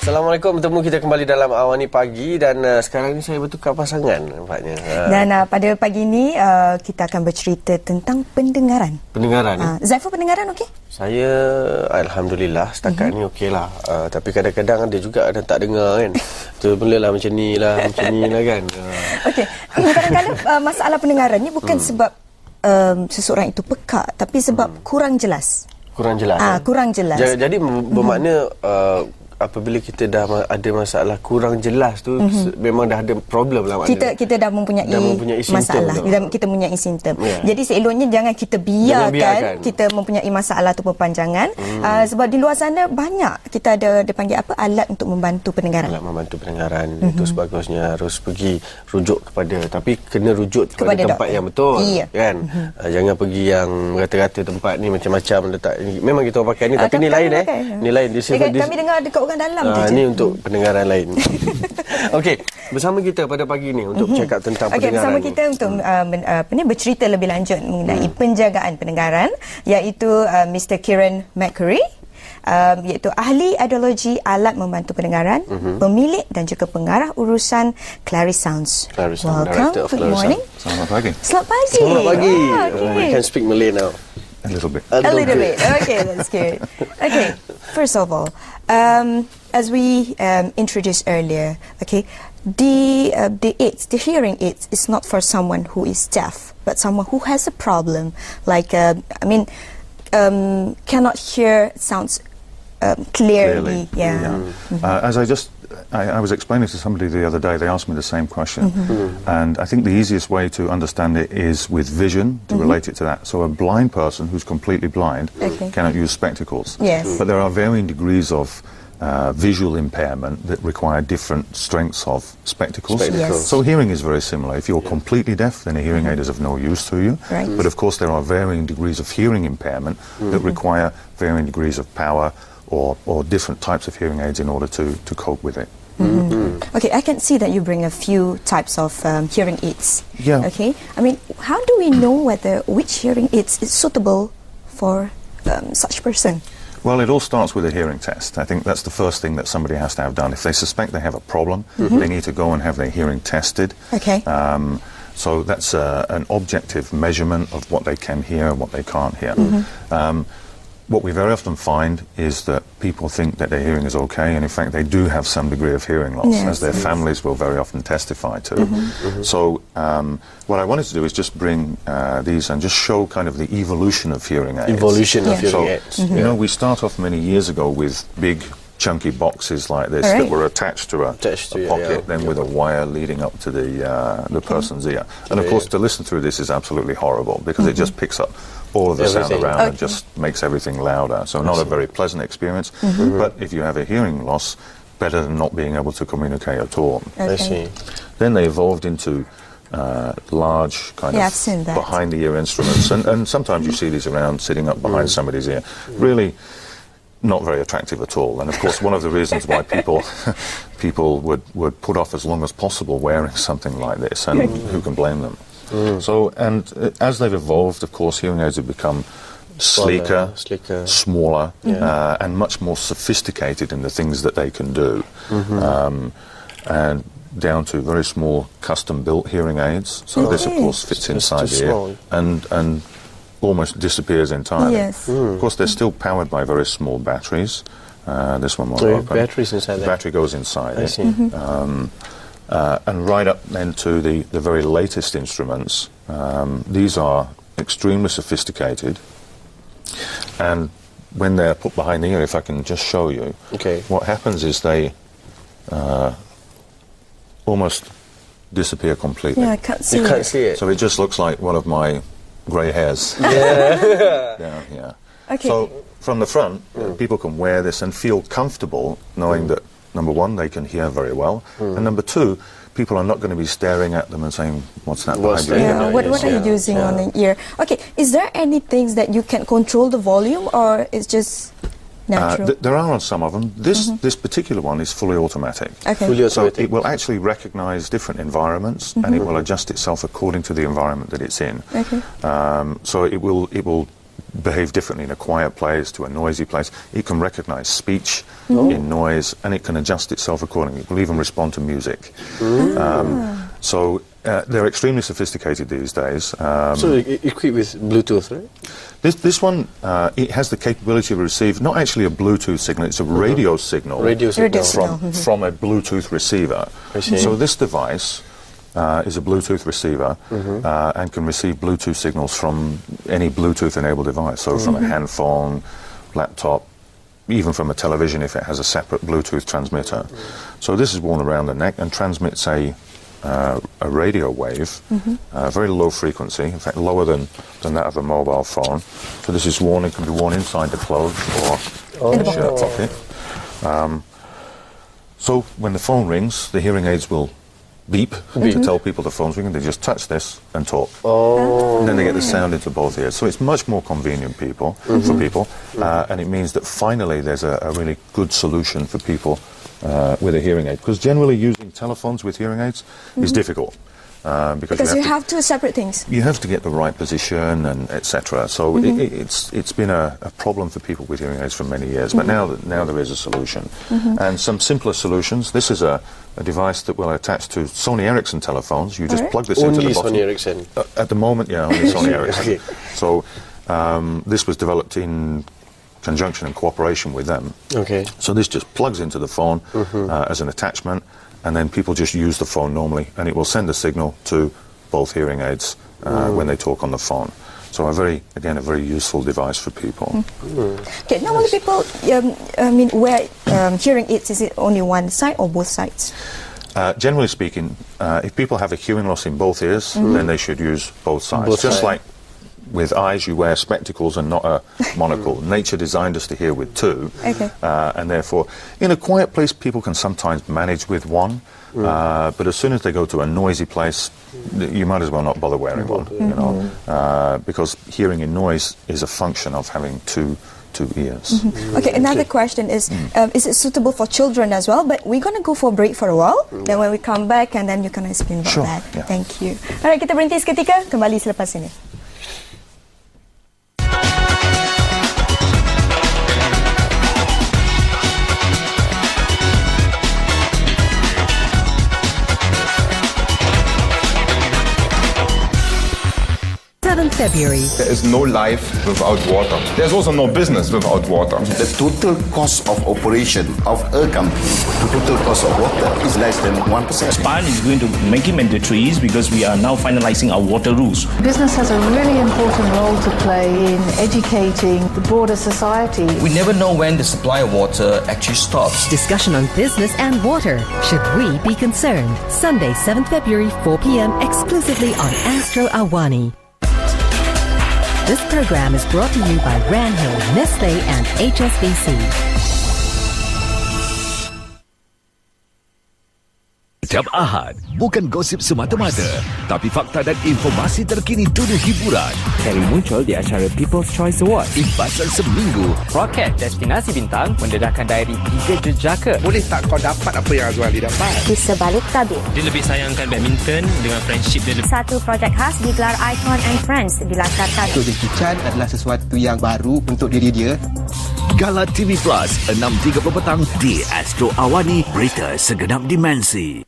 Assalamualaikum, bertemu kita kembali dalam Awani Pagi dan sekarang ni saya bertukar pasangan nampaknya. Dan pada pagi ni kita akan bercerita tentang pendengaran. Pendengaran. Zaiful, pendengaran okey? Saya alhamdulillah setakat ni okeylah. Tapi kadang-kadang ada juga ada tak dengar kan. Tu mulalah macam ni lah kan. Okey. Kadang-kadang masalah pendengaran ni bukan sebab seseorang itu pekak, tapi sebab kurang jelas. Kurang jelas. Kurang jelas. Jadi bermakna apabila kita dah ada masalah kurang jelas tu memang dah ada problem lah maknanya. Kita dah mempunyai masalah. Kita mempunyai simptom. Yeah. Jadi seeloknya jangan kita biarkan kita mempunyai masalah tu berpanjangan. Sebab di luar sana banyak kita ada dipanggil apa, alat untuk membantu pendengaran. Alat membantu pendengaran. Itu sebagusnya harus pergi rujuk tapi kena rujuk kepada tempat yang betul. Iya. Kan? Jangan pergi yang rata-rata tempat ni macam-macam letak. Memang kita orang pakai ni tapi ni lain Ni lain kami dengar dekat orang dalam ni untuk pendengaran lain. Okey, bersama kita pada pagi ni untuk bercakap tentang pendengaran. Bersama kita untuk bercerita lebih lanjut mengenai penjagaan pendengaran, iaitu Mr. Kieran McCurry, iaitu ahli audiologi alat membantu pendengaran, pemilik dan juga pengarah urusan Clarisound. Welcome. Good morning. Selamat pagi. Selamat pagi. Selamat pagi. We can speak Malay now. A little bit. A little bit. Okay, that's good. Okay, first of all, as we introduced earlier, okay, the hearing aids is not for someone who is deaf, but someone who has a problem, like cannot hear sounds clearly. Yeah. As I was explaining to somebody the other day, they asked me the same question, and I think the easiest way to understand it is with vision, to relate it to that. So a blind person who's completely blind cannot use spectacles. Yes. But there are varying degrees of visual impairment that require different strengths of spectacles. Yes. So hearing is very similar. If you're completely deaf, then a hearing aid is of no use to you. Right. But of course there are varying degrees of hearing impairment that require varying degrees of power or different types of hearing aids in order to cope with it. Okay, I can see that you bring a few types of hearing aids. Yeah. Okay, I mean, how do we know whether which hearing aids is suitable for such person? Well, it all starts with a hearing test. I think that's the first thing that somebody has to have done. If they suspect they have a problem, they need to go and have their hearing tested. Okay. So that's an objective measurement of what they can hear and what they can't hear. What we very often find is that people think that their hearing is okay, and in fact they do have some degree of hearing loss, as their families will very often testify to. So what I wanted to do is just bring these and just show kind of the evolution of hearing aids. Evolution of hearing aids. You know, we start off many years ago with big chunky boxes like this that were attached to a pocket, then with a wire leading up to the person's ear. And of course to listen through this is absolutely horrible because it just picks up all of the sound around and just makes everything louder. So not a very pleasant experience. But if you have a hearing loss, better than not being able to communicate at all. I see. Then they evolved into large kind of behind the ear instruments, and sometimes you see these around sitting up behind somebody's ear. Really not very attractive at all. And of course one of the reasons why people would put off as long as possible wearing something like this, and who can blame them? So, and as they've evolved, of course, hearing aids have become sleeker, smaller, and much more sophisticated in the things that they can do, and down to very small custom-built hearing aids. So this, of course, fits inside the ear and almost disappears entirely. Yes. Of course, they're still powered by very small batteries. This one won't open. Batteries inside there. The battery goes inside it. I see. And right up then to the very latest instruments. These are extremely sophisticated, and when they're put behind the ear, if I can just show you, what happens is they almost disappear completely. Yeah, I can't see You can't see it. So it just looks like one of my grey hairs down here. Okay. So from the front, people can wear this and feel comfortable knowing that, number one, they can hear very well, and number two, people are not going to be staring at them and saying, what's that behind your ear? What are you using on the ear? Okay, is there any things that you can control the volume, or it's just natural? There are on some of them. This particular one is fully automatic. Okay. So it will actually recognise different environments, and it will adjust itself according to the environment that it's in. Okay. So it will behave differently in a quiet place to a noisy place. It can recognize speech in noise, and it can adjust itself accordingly. It will even respond to music. So they're extremely sophisticated these days. So equipped with Bluetooth, right? This one, it has the capability to receive not actually a Bluetooth signal, it's a radio signal, from a Bluetooth receiver. So this device is a Bluetooth receiver and can receive Bluetooth signals from any Bluetooth-enabled device. So from a hand phone, laptop, even from a television if it has a separate Bluetooth transmitter. So this is worn around the neck and transmits a radio wave, very low frequency, in fact lower than that of a mobile phone. So this is worn, it can be worn inside the clothes or in the shirt pocket. So when the phone rings, the hearing aids will beep to tell people the phone's ringing. They just touch this and talk. And then they get the sound into both ears. So it's much more convenient for people. And it means that finally there's a really good solution for people with a hearing aid. Because generally using telephones with hearing aids is difficult. Because you have to separate things. You have to get the right position and etc. So it's been a problem for people with hearing aids for many years. But now there is a solution. And some simpler solutions. This is a device that will attach to Sony Ericsson telephones. You just plug this into the bottom. Only Sony Ericsson? At the moment, yeah, only Sony Ericsson. So this was developed in conjunction and cooperation with them. So this just plugs into the phone as an attachment, and then people just use the phone normally, and it will send a signal to both hearing aids when they talk on the phone. So a very useful device for people. Okay, normally people, wear hearing aids. Is it only one side or both sides? Generally speaking, if people have a hearing loss in both ears, then they should use both sides. Just like with eyes, you wear spectacles and not a monocle. Nature designed us to hear with two, and therefore, in a quiet place, people can sometimes manage with one. But as soon as they go to a noisy place, you might as well not bother wearing one, because hearing in noise is a function of having two ears. Okay, another question is it suitable for children as well? But we're going to go for a break for a while. Then when we come back, and then you can explain about that. Yeah. Thank you. Alright, kita berhenti seketika, kembali selepas ini. February. There is no life without water. There's also no business without water. The total cost of operation of a company, the total cost of water is less than 1%. SPAN is going to make it mandatory because we are now finalizing our water rules. Business has a really important role to play in educating the broader society. We never know when the supply of water actually stops. Discussion on business and water. Should we be concerned? Sunday, 7th February, 4 p.m. exclusively on Astro Awani. This program is brought to you by Ranhill, Nestle and HSBC. Setiap Ahad, bukan gosip semata-mata, tapi fakta dan informasi terkini dunia hiburan. Seri muncul di acara People's Choice Award. Imbasal seminggu. Roket Destinasi Bintang mendedahkan diary 3 jejaka. Boleh tak kau dapat apa yang Azwali dapat? Di sebalik tabir. Dia lebih sayangkan badminton dengan friendship dia. Satu projek khas digelar Icon and Friends dilancarkan. Untuk Jackie Chan adalah sesuatu yang baru untuk diri dia. Gala TV Plus 6.30 petang di Astro Awani, berita segenap dimensi.